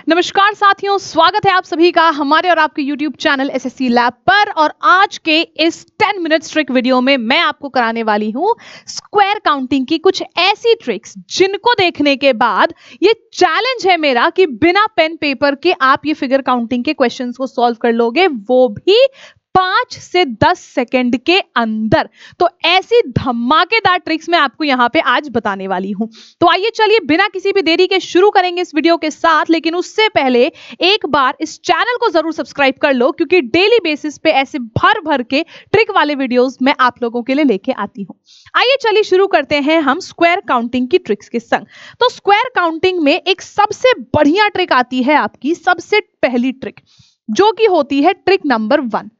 नमस्कार साथियों, स्वागत है आप सभी का हमारे और आपके YouTube चैनल एसएससी लैब पर। और आज के इस 10 मिनट्स ट्रिक वीडियो में मैं आपको कराने वाली हूं स्क्वायर काउंटिंग की कुछ ऐसी ट्रिक्स जिनको देखने के बाद ये चैलेंज है मेरा कि बिना पेन पेपर के आप ये फिगर काउंटिंग के क्वेश्चंस को सॉल्व कर लोगे, वो भी 5 से 10 सेकंड के अंदर। तो ऐसी धमाकेदार ट्रिक्स मैं आपको यहां पे आज बताने वाली हूं। तो आइए चलिए बिना किसी भी देरी के शुरू करेंगे इस वीडियो के साथ। लेकिन उससे पहले एक बार इस चैनल को जरूर सब्सक्राइब कर लो, क्योंकि डेली बेसिस पे ऐसे भर भर के ट्रिक वाले वीडियोस मैं आप लोगों के लिए लेके आती हूं। आइए चलिए शुरू करते हैं हम स्क्वायर काउंटिंग की ट्रिक्स के संग। तो स्क्वायर काउंटिंग में एक सबसे बढ़िया ट्रिक आती है आपकी, सबसे पहली ट्रिक, जो कि होती है ट्रिक नंबर 1।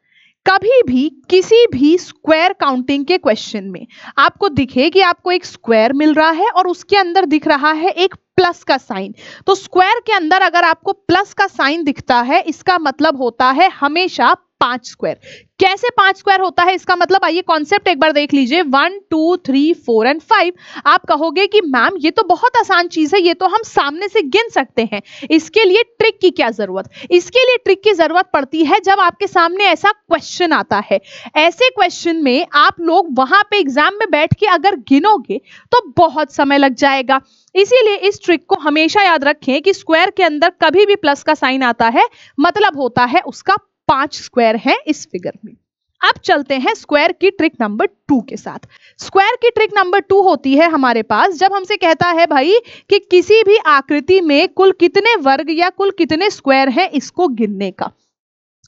कभी भी किसी भी स्क्वायर काउंटिंग के क्वेश्चन में आपको दिखे कि आपको एक स्क्वायर मिल रहा है और उसके अंदर दिख रहा है एक प्लस का साइन। तो स्क्वायर के अंदर अगर आपको प्लस का साइन दिखता है, इसका मतलब होता है हमेशा 5 स्क्वायर। कैसे 5 स्क्वायर होता है इसका मतलब, आइए कॉन्सेप्ट एक बार देख लीजिए। 1 2 3 4 एंड 5। आप कहोगे कि मैम ये तो बहुत आसान चीज है, ये तो हम सामने से गिन सकते हैं, इसके लिए ट्रिक की क्या जरूरत? इसके लिए ट्रिक की जरूरत पड़ती है जब आपके सामने ऐसा क्वेश्चन आता है। ऐसे क्वेश्चन में आप लोग वहां पे एग्जाम में बैठ के अगर गिनोगे तो बहुत समय लग जाएगा। इसीलिए इस ट्रिक को हमेशा याद रखें कि स्क्वायर के अंदर कभी भी प्लस का साइन आता है, मतलब होता है उसका 5 स्क्वायर है इस फिगर में। अब चलते हैं स्क्वायर की ट्रिक नंबर 2 के साथ। स्क्वायर की ट्रिक नंबर 2 होती है हमारे पास जब हमसे कहता है भाई कि किसी भी आकृति में कुल कितने वर्ग या कुल कितने स्क्वायर हैं, इसको गिनने का।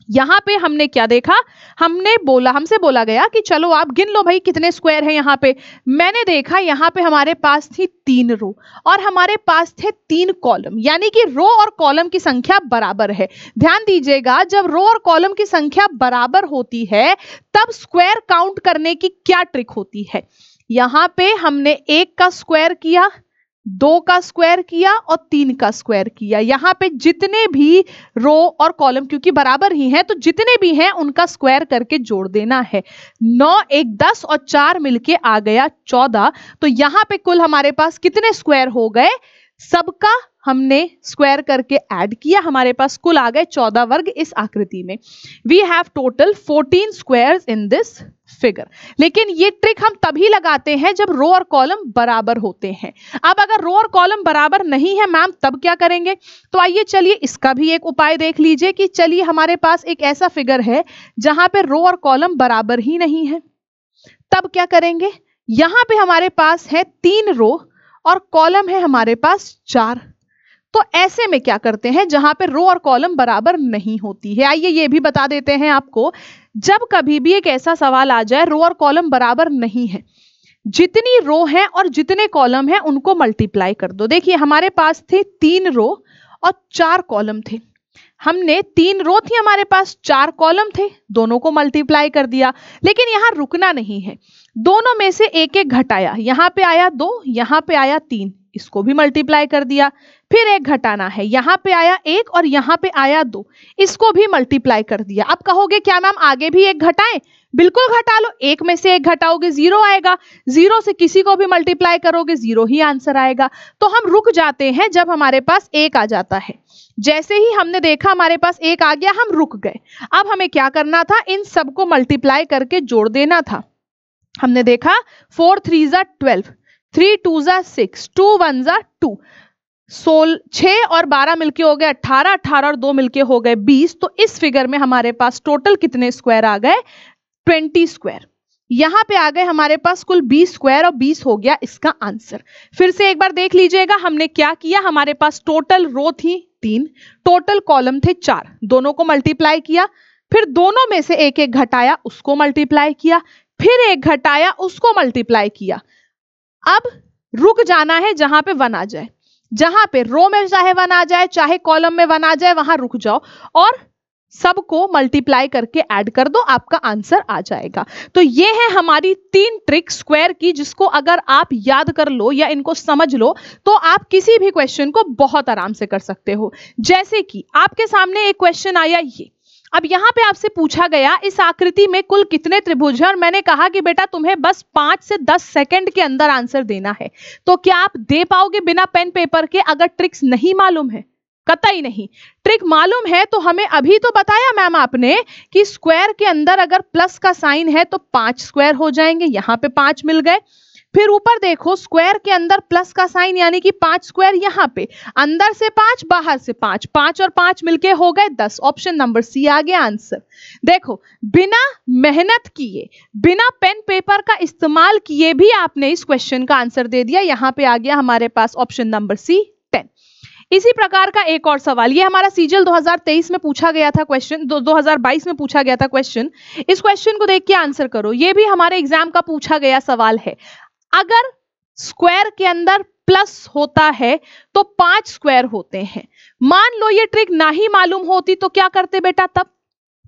यहां पे हमने क्या देखा, हमसे बोला गया कि चलो आप गिन लो भाई कितने स्क्वायर हैं यहाँ पे। मैंने देखा यहाँ पे हमारे पास थी 3 रो और हमारे पास थे 3 कॉलम, यानी कि रो और कॉलम की संख्या बराबर है। ध्यान दीजिएगा, जब रो और कॉलम की संख्या बराबर होती है तब स्क्वायर काउंट करने की क्या ट्रिक होती है। यहाँ पे हमने 1 का स्क्वायर किया, 2 का स्क्वायर किया और 3 का स्क्वायर किया। यहाँ पे जितने भी रो और कॉलम क्योंकि बराबर ही हैं, तो जितने भी हैं उनका स्क्वायर करके जोड़ देना है। 9 1 10 और 4 मिलके आ गया 14। तो यहाँ पे कुल हमारे पास कितने स्क्वायर हो गए, सबका हमने स्क्वायर करके ऐड किया, हमारे पास कुल आ गए 14 वर्ग इस आकृति में। We have total 14 squares in this figure. लेकिन ये ट्रिक हम तभी लगाते हैं जब रो और कॉलम बराबर होते हैं। अब अगर रो और कॉलम बराबर नहीं है मैम, तब क्या करेंगे? तो आइए चलिए इसका भी एक उपाय देख लीजिए कि चलिए हमारे पास एक ऐसा फिगर है जहां पे रो और कॉलम बराबर ही नहीं है। तब क्या करेंगे, यहां पे हमारे पास है 3 रो और कॉलम है हमारे पास 4। तो ऐसे में क्या करते हैं जहां पे रो और कॉलम बराबर नहीं होती है, आइए ये भी बता देते हैं आपको। जब कभी भी एक ऐसा सवाल आ जाए रो और कॉलम बराबर नहीं है, जितनी रो है और जितने कॉलम है उनको मल्टीप्लाई कर दो। देखिए हमारे पास थे 3 रो और 4 कॉलम थे। हमने 3 रो थी हमारे पास, 4 कॉलम थे, दोनों को मल्टीप्लाई कर दिया। लेकिन यहां रुकना नहीं है, दोनों में से एक एक घटाया। यहां पे आया 2, यहां पे आया 3, इसको भी मल्टीप्लाई कर दिया। फिर एक घटाना है, यहां पे आया 1 और यहां पे आया 2, इसको भी मल्टीप्लाई कर दिया। अब कहोगे क्या मैम आगे भी एक घटाएं? बिल्कुल घटा लो, 1 में से 1 घटाओगे 0 आएगा, 0 से किसी को भी मल्टीप्लाई करोगे 0 ही आंसर आएगा। तो हम रुक जाते हैं जब हमारे पास 1 आ जाता है। जैसे ही हमने देखा हमारे पास 1 आ गया, हम रुक गए। अब हमें क्या करना था, इन सबको मल्टीप्लाई करके जोड़ देना था। हमने देखा 4 3 जा 12, 3 2 जा 6, 2 1 जा 2, 6 और 12 मिलके हो गए 18, 18 और 2 मिलके हो गए 20। तो इस फिगर में हमारे पास टोटल कितने स्क्वायर आ गए, 20 स्क्वायर। यहां पे आ गए हमारे पास कुल 20 स्क्वायर और 20 हो गया इसका आंसर। फिर से एक बार देख लीजिएगा, हमने क्या किया, हमारे पास टोटल रो थी 3, टोटल कॉलम थे 4, दोनों को मल्टीप्लाई किया। फिर दोनों में से एक एक घटाया, उसको मल्टीप्लाई किया, फिर एक घटाया, उसको मल्टीप्लाई किया। अब रुक जाना है जहां पे 1 आ जाए। जहां पे रो में चाहे 1 आ जाए, चाहे कॉलम में 1 आ जाए, वहां रुक जाओ और सबको मल्टीप्लाई करके ऐड कर दो, आपका आंसर आ जाएगा। तो ये है हमारी 3 ट्रिक स्क्वायर की, जिसको अगर आप याद कर लो या इनको समझ लो तो आप किसी भी क्वेश्चन को बहुत आराम से कर सकते हो। जैसे कि आपके सामने एक क्वेश्चन आया ये, अब यहां पे आपसे पूछा गया इस आकृति में कुल कितने त्रिभुज हैं, और मैंने कहा कि बेटा तुम्हें बस 5 से 10 सेकंड के अंदर आंसर देना है। तो क्या आप दे पाओगे बिना पेन पेपर के अगर ट्रिक्स नहीं मालूम है? कतई नहीं। ट्रिक मालूम है तो हमें अभी तो बताया मैम आपने कि स्क्वायर के अंदर अगर प्लस का साइन है तो 5 स्क्वायर हो जाएंगे, यहां पे 5 मिल गए। फिर ऊपर देखो स्क्वायर के अंदर प्लस का साइन यानी कि 5 स्क्वायर, यहां पे अंदर से 5 बाहर से 5, 5 और 5 मिलके हो गए 10। ऑप्शन नंबर सी आ गया आंसर। देखो बिना मेहनत किए, बिना पेन पेपर का इस्तेमाल किए भी आपने इस क्वेश्चन का आंसर दे दिया। यहां पे आ गया हमारे पास ऑप्शन नंबर सी 10। इसी प्रकार का एक और सवाल, ये हमारा सीजीएल 2023 में पूछा गया था क्वेश्चन, 2022 में पूछा गया था क्वेश्चन। इस क्वेश्चन को देख के आंसर करो। ये भी हमारे एग्जाम का पूछा गया सवाल है। अगर स्क्वायर के अंदर प्लस होता है तो 5 स्क्वायर होते हैं। मान लो ये ट्रिक ना ही मालूम होती तो क्या करते बेटा?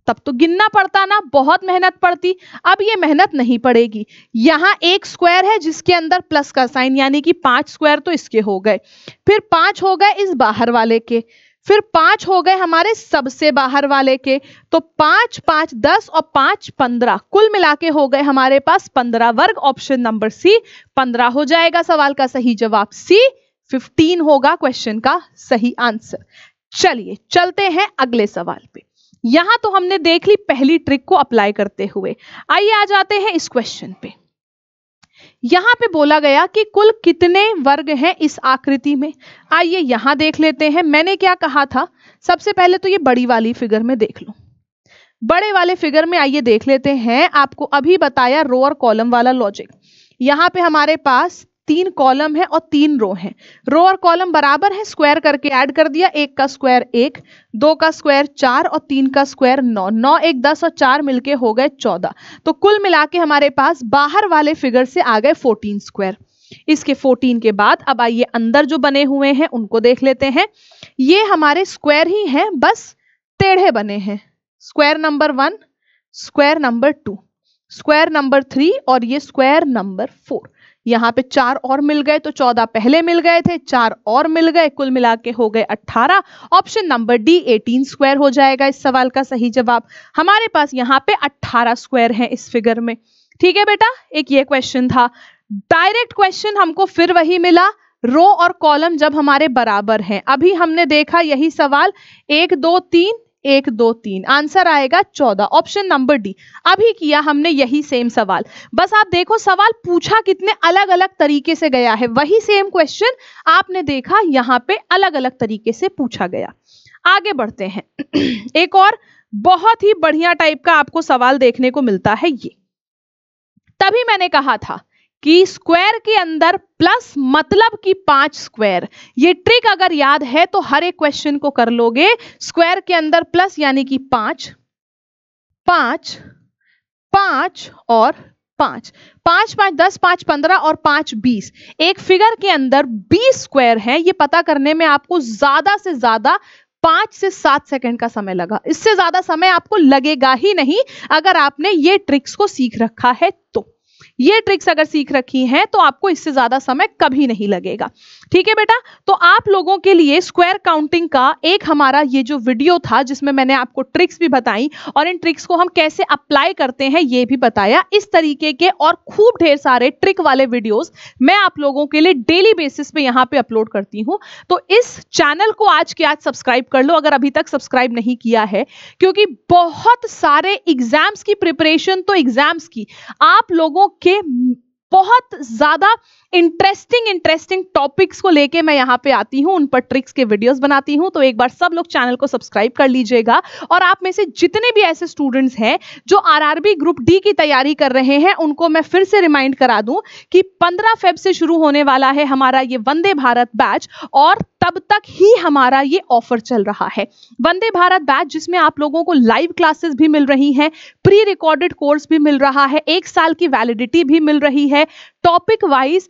तब तो गिनना पड़ता ना, बहुत मेहनत पड़ती। अब ये मेहनत नहीं पड़ेगी। यहां एक स्क्वायर है जिसके अंदर प्लस का साइन यानी कि 5 स्क्वायर तो इसके हो गए, फिर 5 हो गए इस बाहर वाले के, फिर 5 हो गए हमारे सबसे बाहर वाले के, तो 5 5 10 और 5 15, कुल मिला के हो गए हमारे पास 15 वर्ग। ऑप्शन नंबर सी 15 हो जाएगा सवाल का सही जवाब। सी 15 होगा क्वेश्चन का सही आंसर। चलिए चलते हैं अगले सवाल पे। यहां तो हमने देख ली पहली ट्रिक को अप्लाई करते हुए। आइए आ जाते हैं इस क्वेश्चन पे। यहां पे बोला गया कि कुल कितने वर्ग हैं इस आकृति में। आइए यहां देख लेते हैं। मैंने क्या कहा था, सबसे पहले तो ये बड़ी वाली फिगर में देख लो। बड़े वाले फिगर में आइए देख लेते हैं। आपको अभी बताया रो और कॉलम वाला लॉजिक। यहां पे हमारे पास 3 कॉलम है और 3 रो हैं। रो और कॉलम बराबर है, स्क्वायर करके ऐड कर दिया। 1 का स्क्वायर 1, 2 का स्क्वायर 4 और 3 का स्क्वायर 9। 9 1 10 और 4 मिलके हो गए 14। तो कुल मिला के हमारे पास बाहर वाले फिगर से आ गए 14 स्क्वायर। इसके 14 के बाद अब आइए अंदर जो बने हुए हैं उनको देख लेते हैं। ये हमारे स्क्वायर ही हैं, बस टेढ़े बने हैं। Square number 1, square number 2, square number 3 और ये स्क्वायर नंबर 4। यहाँ पे 4 और मिल गए तो 14 पहले मिल गए थे, 4 और मिल गए, कुल मिला के हो गए 18। ऑप्शन नंबर डी 18 स्क्वायर हो जाएगा इस सवाल का सही जवाब। हमारे पास यहाँ पे 18 स्क्वायर हैं इस फिगर में। ठीक है बेटा, एक ये क्वेश्चन था। डायरेक्ट क्वेश्चन हमको फिर वही मिला, रो और कॉलम जब हमारे बराबर हैं। अभी हमने देखा यही सवाल 1 2 3 1 2 3, आंसर आएगा 14। Option number D. अभी किया हमने यही सेम सवाल, बस आप देखो सवाल पूछा कितने अलग अलग तरीके से गया है। वही सेम क्वेश्चन आपने देखा यहाँ पे अलग अलग तरीके से पूछा गया। आगे बढ़ते हैं। एक और बहुत ही बढ़िया टाइप का आपको सवाल देखने को मिलता है ये। तभी मैंने कहा था कि स्क्वायर के अंदर प्लस मतलब कि 5 स्क्वायर। ये ट्रिक अगर याद है तो हर एक क्वेश्चन को कर लोगे। स्क्वायर के अंदर प्लस यानी कि 5 5 5 और 5, 5 5 10, 5 15 और 5 20। एक फिगर के अंदर 20 स्क्वायर है। ये पता करने में आपको ज्यादा से ज्यादा 5 से 7 सेकंड का समय लगा। इससे ज्यादा समय आपको लगेगा ही नहीं अगर आपने ये ट्रिक्स को सीख रखा है तो। ये ट्रिक्स अगर सीख रखी हैं तो आपको इससे ज्यादा समय कभी नहीं लगेगा। ठीक है बेटा, तो आप लोगों के लिए स्क्वायर काउंटिंग का एक हमारा ये जो वीडियो था जिसमें मैंने आपको ट्रिक्स भी बताई और इन ट्रिक्स को हम कैसे अप्लाई करते हैं ये भी बताया। इस तरीके के और खूब ढेर सारे ट्रिक वाले वीडियोस मैं आप लोगों के लिए डेली बेसिस पे यहाँ पे अपलोड करती हूँ। तो इस चैनल को आज के आज सब्सक्राइब कर लो अगर अभी तक सब्सक्राइब नहीं किया है, क्योंकि बहुत सारे एग्जाम्स की प्रिपरेशन, तो एग्जाम्स की आप लोगों के बहुत ज्यादा इंटरेस्टिंग टॉपिक्स को लेके मैं यहाँ पे आती हूँ, उन पर ट्रिक्स के वीडियोस बनाती हूँ। तो एक बार सब लोग चैनल को सब्सक्राइब कर लीजिएगा। और आप में से जितने भी ऐसे स्टूडेंट्स हैं जो आरआरबी ग्रुप डी की तैयारी कर रहे हैं, उनको मैं फिर से रिमाइंड करा दूं कि 15 फेब से शुरू होने वाला है हमारा ये वंदे भारत बैच, और तब तक ही हमारा ये ऑफर चल रहा है वंदे भारत बैच, जिसमें आप लोगों को लाइव क्लासेस भी मिल रही हैं, प्री रिकॉर्डेड कोर्स भी मिल रहा है, 1 साल की वैलिडिटी भी मिल रही है, topic wise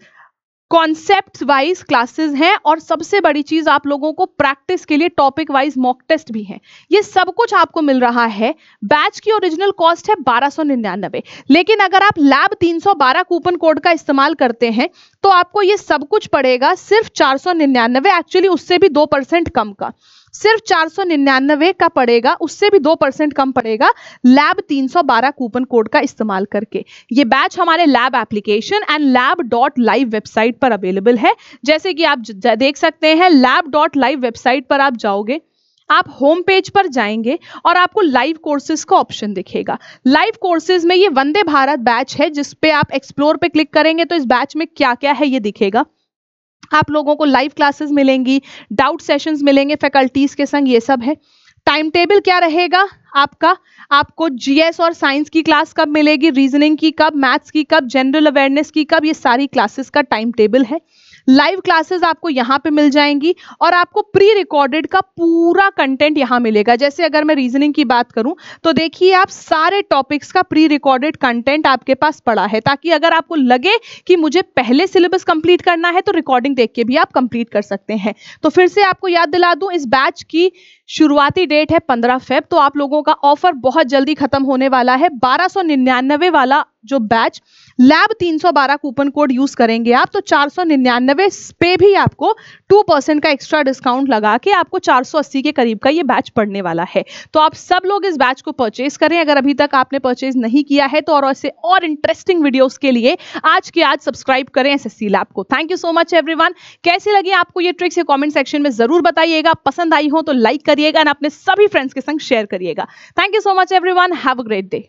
concept wise classes हैं, और सबसे बड़ी चीज आप लोगों को प्रैक्टिस के लिए टॉपिक वाइज मॉक टेस्ट भी है। ये सब कुछ आपको मिल रहा है। बैच की ओरिजिनल कॉस्ट है 1299, लेकिन अगर आप लैब 312 कूपन कोड का इस्तेमाल करते हैं तो आपको ये सब कुछ पड़ेगा सिर्फ 499। एक्चुअली उससे भी 2% कम का, सिर्फ 499 का पड़ेगा, उससे भी 2% कम पड़ेगा लैब 312 कूपन कोड का इस्तेमाल करके। ये बैच हमारे lab application and lab.live website पर अवेलेबल है। जैसे कि आप देख सकते हैं lab.live वेबसाइट पर आप जाओगे, आप होम पेज पर जाएंगे और आपको लाइव कोर्सेज का ऑप्शन दिखेगा। लाइव कोर्सेज में ये वंदे भारत बैच है, जिस पे आप एक्सप्लोर पे क्लिक करेंगे तो इस बैच में क्या क्या है ये दिखेगा। आप लोगों को लाइव क्लासेस मिलेंगी, डाउट सेशंस मिलेंगे फैकल्टीज के संग, ये सब है। टाइम टेबल क्या रहेगा आपका, आपको जीएस और साइंस की क्लास कब मिलेगी, रीजनिंग की कब, मैथ्स की कब, जनरल अवेयरनेस की कब, ये सारी क्लासेस का टाइम टेबल है। लाइव क्लासेस आपको यहाँ पे मिल जाएंगी और आपको प्री रिकॉर्डेड का पूरा कंटेंट यहाँ मिलेगा। जैसे अगर मैं रीजनिंग की बात करूं तो देखिए आप सारे टॉपिक्स का प्री रिकॉर्डेड कंटेंट आपके पास पड़ा है, ताकि अगर आपको लगे कि मुझे पहले सिलेबस कंप्लीट करना है तो रिकॉर्डिंग देख के भी आप कंप्लीट कर सकते हैं। तो फिर से आपको याद दिला दूं, इस बैच की शुरुआती डेट है 15 फेब, तो आप लोगों का ऑफर बहुत जल्दी खत्म होने वाला है। 1299 वाला जो batch lab 312 coupon code use करेंगे आप तो 499 पे भी आपको 2% का एक्स्ट्रा डिस्काउंट लगा के आपको 480 के करीब का ये बैच पड़ने वाला है। तो आप सब लोग इस बैच को परचेज करें अगर अभी तक आपने परचेज नहीं किया है तो, और ऐसे और इंटरेस्टिंग वीडियोस के लिए आज के आज सब्सक्राइब करें एसएससी लैब को। Thank you so much everyone. कैसी लगी आपको ये ट्रिक्स ये कमेंट सेक्शन में जरूर बताइएगा। पसंद आई हो तो लाइक करिएगा और अपने सभी फ्रेंड्स के संग शेयर करिएगा। Thank you so much everyone, have a great day.